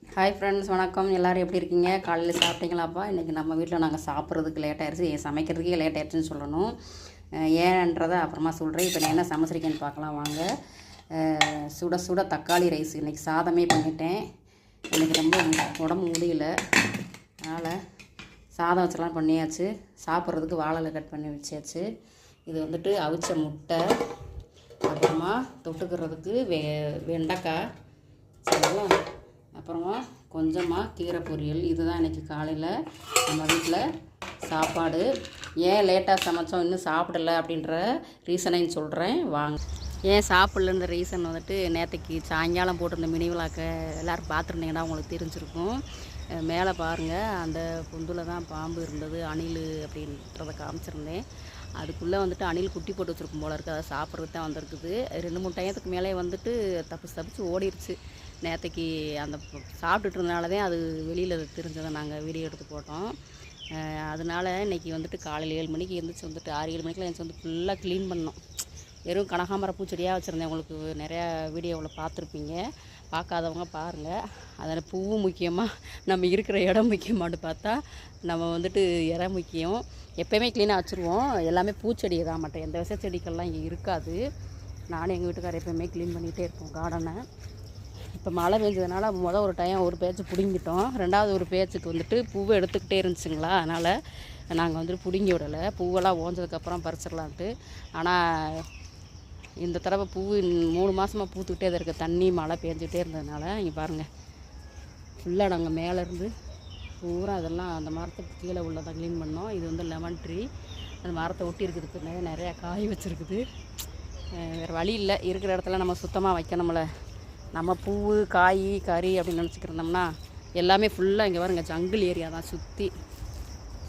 Hi friends, வணக்கம். எல்லோரும் எப்படி இருக்கீங்க? காலையில் சாப்பிட்டீங்களாப்பா? இன்றைக்கி நம்ம வீட்டில் நாங்கள் சாப்பிட்றதுக்கு லேட் ஆயிடுச்சு, சமைக்கிறதுக்கே லேட் ஆயிடுச்சுன்னு சொல்லணும். ஏன்றதை அப்புறமா சொல்கிறேன். இப்போ நான் என்ன சமைச்சிருக்கேன்னு பார்க்கலாம் வாங்க. சுட சுட தக்காளி ரைஸ். இன்றைக்கி சாதமே பண்ணிட்டேன். இன்றைக்கி ரொம்ப உடம்பு முடியல, அதனால் சாதம் வச்சலாம் பண்ணியாச்சு. சாப்பிட்றதுக்கு வாழைல கட் பண்ணி வச்சாச்சு. இது வந்துட்டு அவிச்ச முட்டை, அப்புறமா தொட்டுக்கிறதுக்கு வெண்டைக்காய், சரிங்களா? அப்புறமா கொஞ்சமாக கீரை பொரியல். இதுதான் இன்றைக்கி காலையில் நம்ம வீட்டில் சாப்பாடு. ஏன் லேட்டாக சமைச்சோம் இன்னும் சாப்பிடலை அப்படின்ற ரீசனையும் சொல்கிறேன் வாங்க. ஏன் சாப்பிட்லன்ற ரீசன் வந்துட்டு, நேற்றுக்கு சாயங்காலம் போட்டிருந்த மினி விழாக்க எல்லோரும் பார்த்துருந்தீங்கன்னா உங்களுக்கு தெரிஞ்சிருக்கும். மேலே பாருங்கள், அந்த பொந்தில் தான் பாம்பு இருந்தது, அணில் அப்படின்றத காமிச்சிருந்தேன். அதுக்குள்ளே வந்துட்டு அணில் குட்டி போட்டு வச்சுருக்கும் போல இருக்குது. அதை சாப்பிட்றது தான் வந்திருக்குது. 2-3 டயத்துக்கு மேலே வந்துட்டு தப்பிச்சு ஓடிடுச்சு. நேற்றுக்கு அந்த சாப்பிட்டுட்டு இருந்தனால தான் அது வெளியில் தெரிஞ்சதை நாங்கள் வீடியோ எடுத்து போட்டோம். அதனால் இன்றைக்கி வந்துட்டு காலையில் 7 மணிக்கு எழுந்திரிச்சு வந்துட்டு 6-7 மணிக்கெலாம் எழுந்திரிச்சு வந்து ஃபுல்லாக க்ளீன் பண்ணோம். வெறும் கனகாமர பூச்செடியாக வச்சுருந்தேன். உங்களுக்கு நிறையா வீடியோவில் பார்த்துருப்பீங்க. பார்க்காதவங்க பாருங்கள். அதில் பூவும் முக்கியமாக, நம்ம இருக்கிற இடம் முக்கியமானு பார்த்தா நம்ம வந்துட்டு இடம் முக்கியம். எப்போயுமே க்ளீனாக வச்சுருவோம். எல்லாமே பூச்செடி தான், மற்ற எந்த விச செடிகள்லாம் இங்கே இருக்காது. நானும் எங்கள் வீட்டுக்காரர் எப்போயுமே க்ளீன் பண்ணிகிட்டே இருப்போம் கார்டனை. இப்போ மழை பெஞ்சதுனால ஒரு டைம் ஒரு பேட்ச் பிடுங்கிட்டோம். 2வது ஒரு பேட்சுக்கு வந்துட்டு பூவை எடுத்துக்கிட்டே இருந்துச்சுங்களா, அதனால் நாங்கள் வந்துட்டு பிடுங்கி விடலை. பூவெல்லாம் ஓஞ்சதுக்கப்புறம் பறிச்சிடலான்ட்டு. ஆனால் இந்த தடவை பூ 3 மாதமாக பூத்துக்கிட்டே தான் இருக்குது. தண்ணி மழை பெஞ்சிக்கிட்டே இருந்ததுனால இங்கே பாருங்கள், ஃபுல்லாக நாங்கள் மேலேருந்து பூரா அதெல்லாம் அந்த மரத்துக்கு கீழே உள்ளதான் க்ளீன் பண்ணோம். இது வந்து லெமன் ட்ரீ. அந்த மரத்தை ஒட்டி இருக்குது, நிறையா காய் வச்சுருக்குது. வேறு வழி இல்லை, இருக்கிற இடத்துல நம்ம சுத்தமாக வைக்கணும்ல. நம்ம பூ, காய், கறி அப்படின்னு நினச்சிக்கிருந்தோம்னா எல்லாமே ஃபுல்லாக இங்கே பாருங்க ஜங்கிள் ஏரியா தான் சுற்றி,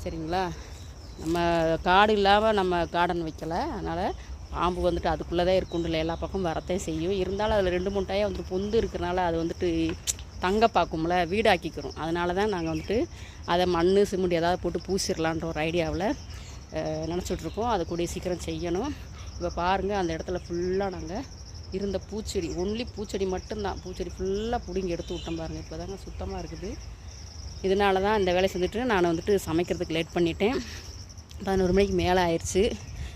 சரிங்களா? நம்ம காடு இல்லாமல் நம்ம கார்டன் வைக்கலை. அதனால் பாம்பு வந்துட்டு அதுக்குள்ளே தான் இருக்குண்டில்ல, எல்லா பக்கம் வரத்தையும் செய்யும். இருந்தாலும் அதில் 2-3 டைம் வந்துட்டு பொந்து இருக்கிறனால அது வந்துட்டு தங்க பார்க்கும்ல, வீடாக்கிக்கிறோம். அதனால தான் நாங்கள் வந்துட்டு அதை மண், சிமெண்ட் ஏதாவது போட்டு பூசிடலான்ற ஒரு ஐடியாவில் நினச்சிட்ருக்கோம். அதை கூடிய சீக்கிரம் செய்யணும். இப்போ பாருங்கள், அந்த இடத்துல ஃபுல்லாக நாங்கள் இருந்த பூச்செடி, ஒன்லி பூச்செடி மட்டும்தான். பூச்செடி ஃபுல்லாக பிடுங்கி எடுத்து விட்டோம் பாருங்கள். இப்போ தாங்க சுத்தமாக இருக்குது. இதனால தான் இந்த வேலையை செஞ்சுட்டு நான் வந்துட்டு சமைக்கிறதுக்கு லேட் பண்ணிட்டேன். 11 மணிக்கு மேலே ஆயிடுச்சு.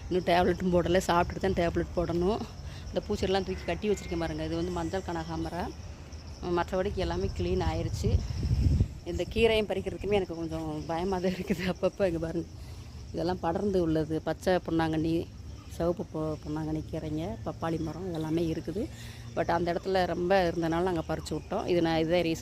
இன்னும் டேப்லெட்டும் போடலை. சாப்பிட்டுட்டு தான் டேப்லெட் போடணும். இந்த பூச்செடிலாம் தூக்கி கட்டி வச்சுருக்கேன் பாருங்கள். இது வந்து மஞ்சள் கனகாமரை. மற்றபடிக்கு எல்லாமே க்ளீன் ஆயிடுச்சு. இந்த கீரையும் பறிக்கிறதுக்குமே எனக்கு கொஞ்சம் பயமாக தான் இருக்குது. அப்பப்போ இங்கே பாருங்கள், இதெல்லாம் படர்ந்து உள்ளது. பச்சை பொன்னாங்கண்ணி, சிவப்பு பொன்னாங்கண்ணி கீரைங்க, பப்பாளி மரம் இதெல்லாமே இருக்குது. பட் அந்த இடத்துல ரொம்ப இருந்தனால நாங்கள் பறித்து விட்டோம். இதுதான் ரீசன்.